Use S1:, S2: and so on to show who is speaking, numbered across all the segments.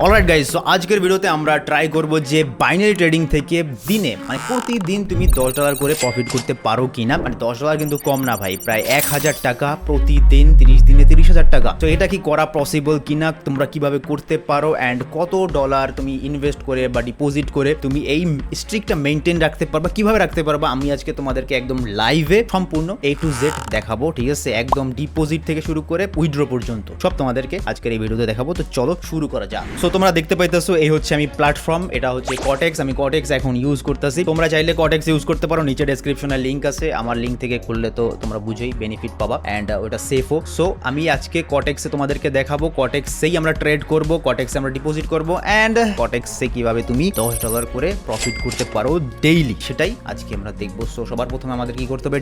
S1: Alright guys, so আজকের ভিডিওতে আমরা ট্রাই করব যে বাইনারি ট্রেডিং থেকে দিনে মানে প্রতিদিন তুমি $10 করে প্রফিট করতে পারো কিনা। মানে $10 কিন্তু কম না ভাই, প্রায় 1000 টাকা প্রতিদিন, 30 দিনে 30,000 টাকা। তো এটা কি করা পসিবল কিনা, তোমরা কিভাবে করতে পারো অ্যান্ড কত ডলার তুমি ইনভেস্ট করে বা ডিপোজিট করে তুমি এই স্ট্রিকটা মেনটেন রাখতে পারবা, কিভাবে রাখতে পারবা, আমি আজকে তোমাদেরকে একদম লাইভে সম্পূর্ণ A to Z দেখাবো। ঠিক আছে, একদম ডিপোজিট থেকে শুরু করে উইথড্র পর্যন্ত সব তোমাদেরকে আজকের এই ভিডিওতে দেখাবো। তো চলো শুরু করা যাক। সো তোমরা দেখতে পাইতেছো এই হচ্ছে আমি প্ল্যাটফর্ম, এটা হচ্ছে কটেক্স। আমি কটেক্স এখন ইউজ করতেছি। তোমরা চাইলে কটেক্স ইউজ করতে পারো, নিচে ডেসক্রিপশনে লিংক আছে, আমার লিংক থেকে খুললে তো তোমরা বুঝেই বেনিফিট পাবা অ্যান্ড ওটা সেফও। সো আমি আজকে কটেক্সে তোমাদেরকে দেখাবো, কটেক্সেই আমরা ট্রেড করব, কটেক্সে আমরা ডিপোজিট করব অ্যান্ড কটেক্সে কিভাবে তুমি $10 করে প্রফিট করতে পারো ডেইলি, সেটাই আজকে আমরা দেখবো। সো সবার প্রথমে আমাদের কি করতে হবে,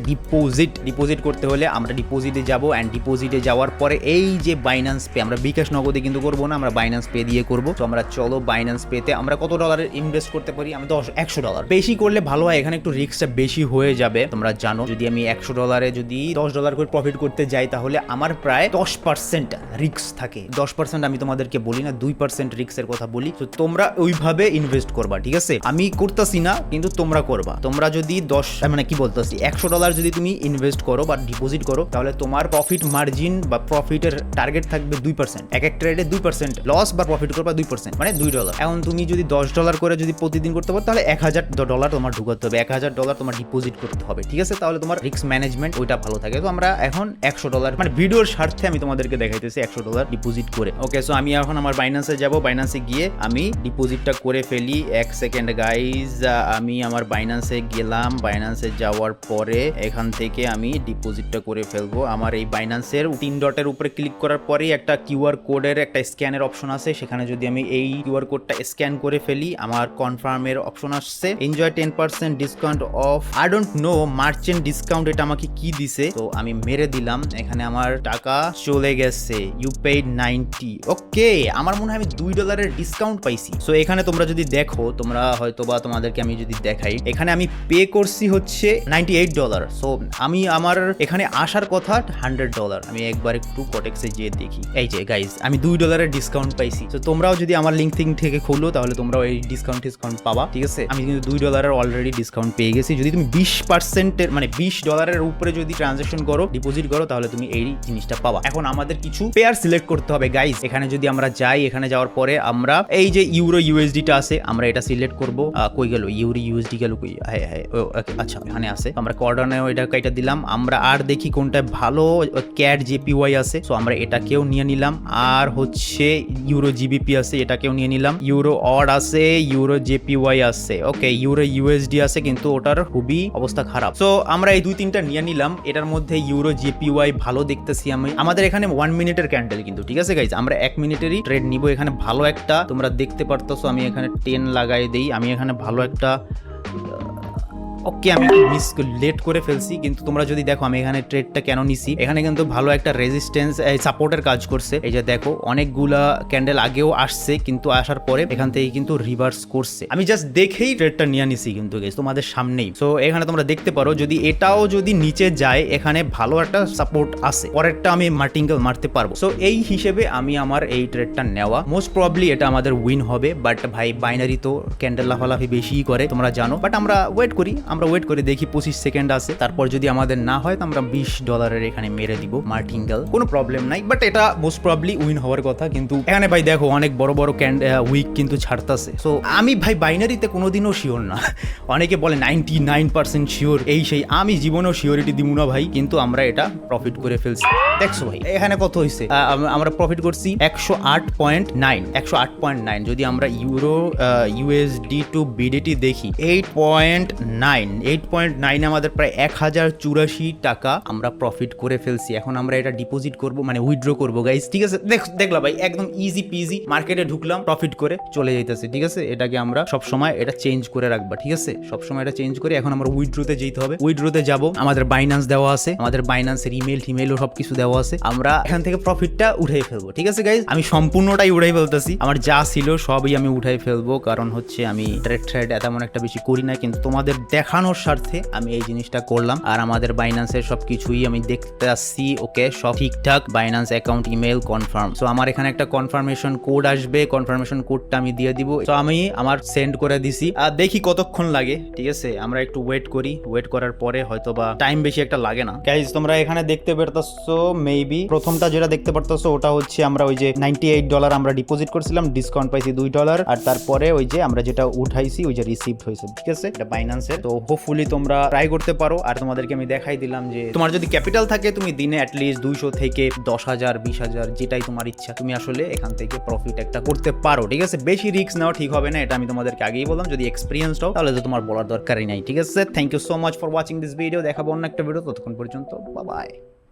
S1: ডিপোজিট করতে হলে আমরা ডিপোজিটে যাবো অ্যান্ড ডিপোজিটে যাওয়ার পরে এই যে বাইন্যান্স পে, আমরা বিকাশ নগদে কিন্তু করবো না, আমরা বাইন্যান্স পে দিয়ে করবো। তো আমরা চলো বাইন্যান্স পেতে আমরা কত ডলারের ইনভেস্ট করতে পারি, আমি $100 বেশি করলে ভালো হয়, এখানে একটু রিস্কটা বেশি হয়ে যাবে। তোমরা জানো যদি আমি $100 যদি $10 করে প্রফিট করতে যাই তাহলে আমার প্রায় 10% রিস্ক থাকে। 10% আমি তোমাদেরকে বলি না, 2% রিস্কের কথা বলি। তো তোমরা ওইভাবে ইনভেস্ট করবা, ঠিক আছে? আমি করতেছি না, কিন্তু তোমরা করবা। তোমরা যদি $100 যদি তুমি ইনভেস্ট করো বা ডিপোজিট করো তাহলে তোমার প্রফিট মার্জিন বা প্রফিটের টার্গেট থাকবে 2%। এক এক ট্রেডে 2% লস বা প্রফিট করবা 2%, মানে $2। এখন তুমি যদি $10 করে যদি প্রতিদিন করতে পারো তাহলে $1000 তোমার ঢুকাতে হবে, $1000 তোমার ডিপোজিট করতে হবে, ঠিক আছে? তাহলে তোমার রিস্ক ম্যানেজমেন্ট ওইটা ভালো থাকে। তো আমরা এখন $100 মানে ভিডিওর স্বার্থে আমি তোমাদেরকে দেখাইতেছি $100 ডিপোজিট করে। ওকে, সো আমি এখন আমার বাইন্যান্সে যাব, বাইন্যান্সে গিয়ে আমি ডিপোজিটটা করে ফেলি। 1 সেকেন্ড গাইজ, আমি আমার বাইন্যান্সে গেলাম, বাইন্যান্সে যাওয়ার পরে এখান থেকে আমি ডিপোজিটটা করে ফেলবো। আমার এই বাইন্যান্সের 3 ডটের উপরে ক্লিক করার পরেই একটা কিউআর কোডের একটা স্ক্যানের অপশন আছে, সেখানে যদি আমি এই কিউআর কোডটা স্ক্যান করে ফেলি আমার কনফার্মের অপশন আসছে, enjoy 10% discount of I don't know merchant discount, এটা আমাকে কি দিছে। তো আমি মেরে দিলাম, এখানে আমার টাকা চলে গেছে, ইউ পেইড 90। ওকে, আমার মনে হয় আমি $2 ডিসকাউন্ট পাইছি। সো এখানে তোমরা যদি দেখো, তোমরা হয়তো বা তোমাদেরকে আমি যদি দেখাই, এখানে আমি পে করছি হচ্ছে $98। সো আমি আমার এখানে আসার কথা $100। আমি একবার একটু কটেক্সে যেয়ে দেখি, এই যে গাইজ আমি $2 ডিসকাউন্ট পাইছি। তো তোমরাও যদি আমার লিঙ্ক থেকে খুলো তাহলে তোমরাও এই ডিসকাউন্ট পাবা, ঠিক আছে? আমি কিন্তু $2 অলরেডি ডিসকাউন্ট পেয়ে গেছি। যদি তুমি 20% মানে $20 উপরে যদি ট্রানজাকশন করো, ডিপোজিট করো, তাহলে তুমি এই জিনিসটা পাবা। এখন আমাদের কিছু পেয়ার সিলেক্ট করতে হবে গাইজ। এখানে যদি আমরা যাই, এখানে যাওয়ার পরে আমরা এই যে ইউরো ইউএসডিটা আছে, আমরা এটা সিলেক্ট করব। কই গেল ইউরো ইউএসডি, গেল কই? হ্যাঁ, আচ্ছা এখানে আছে। আমরা কর্ডানেও এটা কাইটা দিলাম। আমরা আর দেখি কোনটা ভালো, ক্যাট জেপিওয়াই আছে, সো আমরা এটাকেও নিয়ে নিলাম। আর হচ্ছে ইউরো জিবিপি আছে, এটাকেও নিয়ে নিলাম। ইউরো অড আছে, ইউরো জেপিওয়াই আছে, ওকে, ইউরো ইউএসডি আছে, কিন্তু ওটার খুবই অবস্থা খারাপ। সো আমরা এই 2-3টা নিয়ে নিলাম। এটার মধ্যে ইউরো জেপিওয়াই ভালো দেখতেছি আমি। আমাদের এখানে 1 মিনিটের ক্যান্ডেল কিন্তু, ঠিক আছে গাইজ? আমরা 1 মিনিটেরই ট্রেড নিব। এখানে ভালো একটা তোমরা দেখতে পারতেছো, আমি এখানে 10 লাগাই দেই। আমি এখানে ভালো একটা ওকে, আমি লেট করে ফেলছি, কিন্তু তোমরা যদি দেখো আমি এখানে ট্রেডটা কেন নিছি, এখানে কিন্তু ভালো একটা রেজিস্ট্যান্স সাপোর্টের কাজ করছে। এই যে দেখো অনেকগুলা ক্যান্ডেল আগেও আসছে, কিন্তু আসার পরে এখান থেকে কিন্তু রিভার্স করছে। আমি জাস্ট দেখেই ট্রেডটা নিয়ে নিছি কিন্তু গাইস, তোমাদের সামনেই। সো এখানে তোমরা দেখতে পারো যদি এটাও যদি নিচে যায়, এখানে ভালো একটা সাপোর্ট আছে, পরেরটা আমি মার্টিঙ্গেল মারতে পারবো। সো এই হিসেবে আমি আমার এই ট্রেডটা নেওয়া, মোস্ট প্রবাবলি এটা আমাদের উইন হবে। বাট ভাই বাইনারি তো ক্যান্ডেল লাফালাফি বেশি করে, তোমরা জানো। বাট আমরা ওয়েট করে দেখি, 25 সেকেন্ড আছে, তারপর যদি আমাদের না হয় তো আমরা $20 এখানে মেরে দিব মার্টিঙ্গেল, কোনো প্রবলেম নাই। বাট এটা মোস্ট প্রবাবলি উইন হওয়ার কথা। কিন্তু এখানে ভাই দেখো অনেক বড় বড় উইক কিন্তু ছাড়তাছে। সো আমি ভাই বাইনারিতে কোনোদিনও শিওর না। অনেকে বলে 99% শিওর, এই সেই, আমি জীবনেও শিওরিটি দিব না ভাই, কিন্তু আমরা এটা প্রফিট করে ফেলছি। দেখছো ভাই এখানে কত হয়েছে, আমরা প্রফিট করছি 108.9। যদি আমরা ইউরো ইউএসডি টু বিডিটি দেখি 8.9 আমাদের প্রায় 1084 টাকা আমরা প্রফিট করে ফেলছি। এখন আমরা এটা ডিপোজিট করব, মানে উইথড্র করবো গাইস, ঠিক আছে? দেখলা ভাই একদম ইজি পিজি, মার্কেটে ঢুকলাম, প্রফিট করে চলে যাইতেছে, ঠিক আছে? এটাকে আমরা সবসময় এটা চেঞ্জ করে রাখবা, ঠিক আছে? সবসময় এটা চেঞ্জ করে এখন আমরা উইথড্রোতে যেতে হবে। উইথড্রোতে যাব, আমাদের বাইন্যান্স দেওয়া আছে, আমাদের বাইন্যান্সের ইমেলও সবকিছু দেওয়া আছে। আমরা এখান থেকে প্রফিটটা উঠাই ফেলবো, ঠিক আছে গাইস? আমি সম্পূর্ণটাই উঠাই ফেলতেছি, আমার যা ছিল সবই আমি উঠাই ফেলবো, কারণ হচ্ছে আমি ট্রেড তেমন একটা বেশি করি না, কিন্তু তোমাদের দেখা দেখানোর স্বার্থে আমি এই জিনিসটা করলাম। আর আমাদের বাইন্যান্সের সবকিছুই আমি দেখতে আসছি, ওকে সব ঠিকঠাক, Binance account email confirm. So আমার এখানে একটা কনফার্মেশন কোড আসবে, কনফার্মেশন কোডটা আমি দিয়ে দিব। তো আমি আমার সেন্ড করে দিছি, আর দেখি কতক্ষণ লাগে। ঠিক আছে, আমরা একটু ওয়েট করি, ওয়েট করার পরে হয়তো বা টাইম বেশি একটা লাগে না। গাইজ তোমরা এখানে দেখতে পারতেছো, মেবি প্রথমটা যেটা দেখতে পারতেছো ওটা হচ্ছে আমরা ওই যে $98 আমরা ডিপোজিট করছিলাম, ডিসকাউন্ট পাইছি $2, আর তারপরে ওই যে আমরা যেটা উঠাইছি ওই যে রিসিভড হয়েছে। ঠিক আছে, এটা বাইন্যান্সের। তো হোপফুলি তোমরা ট্রাই করতে পারো। আর তোমাদেরকে আমি দেখাই দিলাম যে তোমার যদি ক্যাপিটাল থাকে তুমি দিনে অ্যাটলিস্ট 200 থেকে 10,000 20,000 যেটাই তোমার ইচ্ছা, তুমি আসলে এখান থেকে প্রফিট একটা করতে পারো। ঠিক আছে, বেশি রিস্ক নেওয়া ঠিক হবে না, এটা আমি তোমাদেরকে আগেই বললাম। যদি এক্সপিরিয়েন্স হও তাহলে তো তোমার বলার দরকারই নাই। ঠিক আছে, thank you so much for watching this video. দেখাবো অন্য একটা ভিডিও, ততক্ষণ পর্যন্ত বাই বাই।